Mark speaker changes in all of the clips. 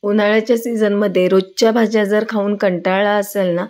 Speaker 1: उन्हाळ्याच्या सीझनमध्ये रोजच्या भाज्या जर खाऊन कंटाळा असेल ना,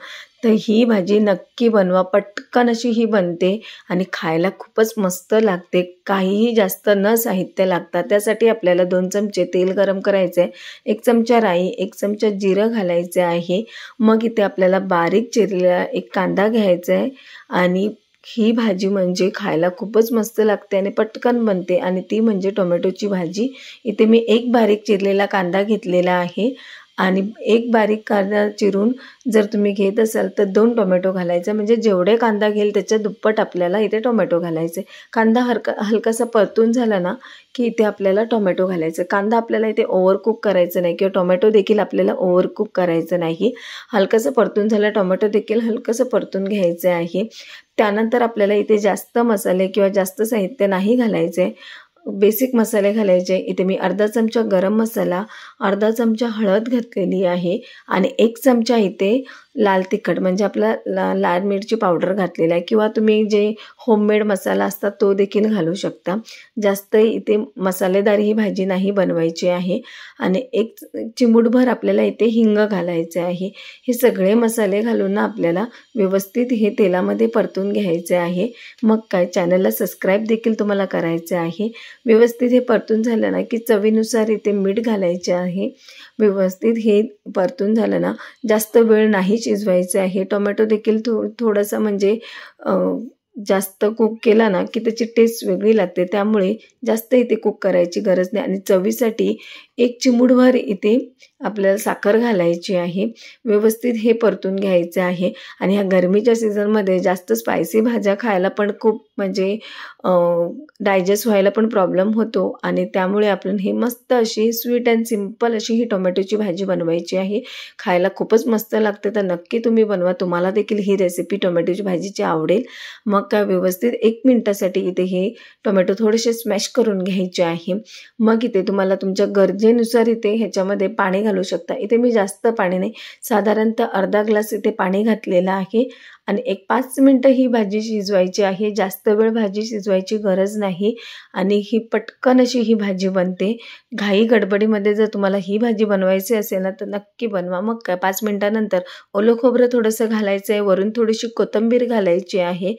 Speaker 1: तर ही भाजी नक्की बनवा. पटकन अशी ही बनते आणि खायला खूपच मस्त लागते. काहीही जास्त न साहित्य लागतं. त्यासाठी आपल्याला 2 चमचे तेल गरम करायचं आहे. 1 चमचा राई, 1 चमचा जिरं घालायचं आहे. मग इथे आपल्याला बारीक चिरलेला एक कांदा घ्यायचा आहे आणि ही भाजी म्हणजे खायला खूपच मस्त लागते आणि पटकन बनते आणि ती म्हणजे टोमॅटोची भाजी. इथे मी एक बारीक चिरलेला कांदा घेतलेला आहे आणि एक बारीक कांदा चिरून जर तुम्ही घेत असाल तर 2 टोमॅटो घालायचे, म्हणजे जेवढे कांदा घेईल त्याच्या दुप्पट आपल्याला इथे टोमॅटो घालायचे. कांदा हलकासा परतून झाला ना की इथे आपल्याला टोमॅटो घालायचं. कांदा आपल्याला इथे ओव्हरकुक करायचं नाही किंवा टोमॅटो देखील आपल्याला ओव्हरकुक करायचं नाही. हलकंसं परतून झालं, टोमॅटो देखील हलकंसं परतून घ्यायचं आहे. त्यानंतर आपल्याला इथे जास्त मसाले किंवा जास्त साहित्य नाही घालायचे. बेसिक मसाले घालायचे. इथे मी अर्धा चमचा गरम मसाला, अर्धा चमचा हळद घातलेली आहे आणि 1 चमचा इथे लाल तिखट म्हणजे आपला लाल मिरची पावडर घातलेला आहे किंवा तुम्ही जे होममेड मसाला असतात तो देखील घालू शकता. जास्त इथे मसालेदार ही भाजी नाही बनवायची आहे आणि 1 चिमूटभर आपल्याला इथे हिंग घालायचे आहे. हे सगळे मसाले घालून ना आपल्याला व्यवस्थित हे तेलामध्ये परतून घ्यायचे आहे. मग काय, चॅनलला सबस्क्राईब देखील तुम्हाला करायचे आहे. व्यवस्थित हे परतून झालं ना की चवीनुसार इथे मीठ घालायचे आहे. व्यवस्थित हे परतून झालं ना, जास्त वेळ नाही शिजवायचं आहे. टोमॅटो देखील थोडंसं म्हणजे जास्त कुक केला ना की त्याची टेस्ट वेगळी लागते. त्यामुळे जास्त इथे कुक करायची गरज नाही आणि चवीसाठी 1 चिमूटभर इथे आपल्याला साखर घालायची आहे. व्यवस्थित हे परतून घ्यायचं आहे आणि ह्या गरमीच्या सीझनमध्ये जास्त स्पायसी भाज्या खायला पण खूप म्हणजे डायजेस्ट व्हायला पण प्रॉब्लेम होतो आणि त्यामुळे आपण हे मस्त अशी स्वीट अँड सिम्पल अशी ही टोमॅटोची भाजी बनवायची आहे. खायला खूपच मस्त लागते. तर नक्की तुम्ही बनवा. तुम्हाला देखील ही रेसिपी टोमॅटोची भाजीची आवडेल. मग काय, व्यवस्थित 1 मिनिटासाठी इथे हे टोमॅटो थोडेसे स्मॅश करून घ्यायचे आहे. मग इथे तुम्हाला तुमच्या गरजेनुसार इथे ह्याच्यामध्ये पाणी घालू शकता. इथे मी जास्त पाणी नाही, साधारणतः अर्धा ग्लास इथे पाणी घातलेलं आहे आणि 5 मिनटं ही भाजी शिजवायची आहे. जास्त वेळ भाजी शिजवायची गरज नाही आणि ही पटकन अशी ही भाजी बनते. घाई गडबडीमध्ये जर तुम्हाला ही भाजी बनवायची असेल ना तर नक्की बनवा. मग काय, 5 मिनटानंतर ओलं खोबरं थोडंसं घालायचं आहे, वरून थोडीशी कोथिंबीर घालायची आहे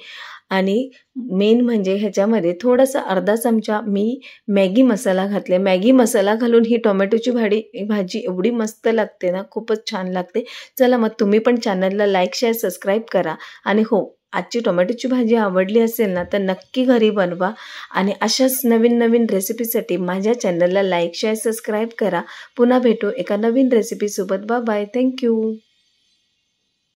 Speaker 1: आणि मेन म्हणजे ह्याच्यामध्ये थोडासा अर्धा चमचा मी मॅगी मसाला घातले. मॅगी मसाला घालून ही टोमॅटोची भाजी एवढी मस्त लागते ना, खूपच छान लागते. चला मग तुम्ही पण चॅनलला लाईक, शेअर, सबस्क्राईब करा आणि हो, आजची टोमॅटोची भाजी आवडली असेल ना तर नक्की घरी बनवा आणि अशाच नवीन नवीन रेसिपीसाठी माझ्या चॅनलला लाईक, शेअर, सबस्क्राईब करा. पुन्हा भेटू एका नवीन रेसिपीसोबत. Bye bye. थँक्यू.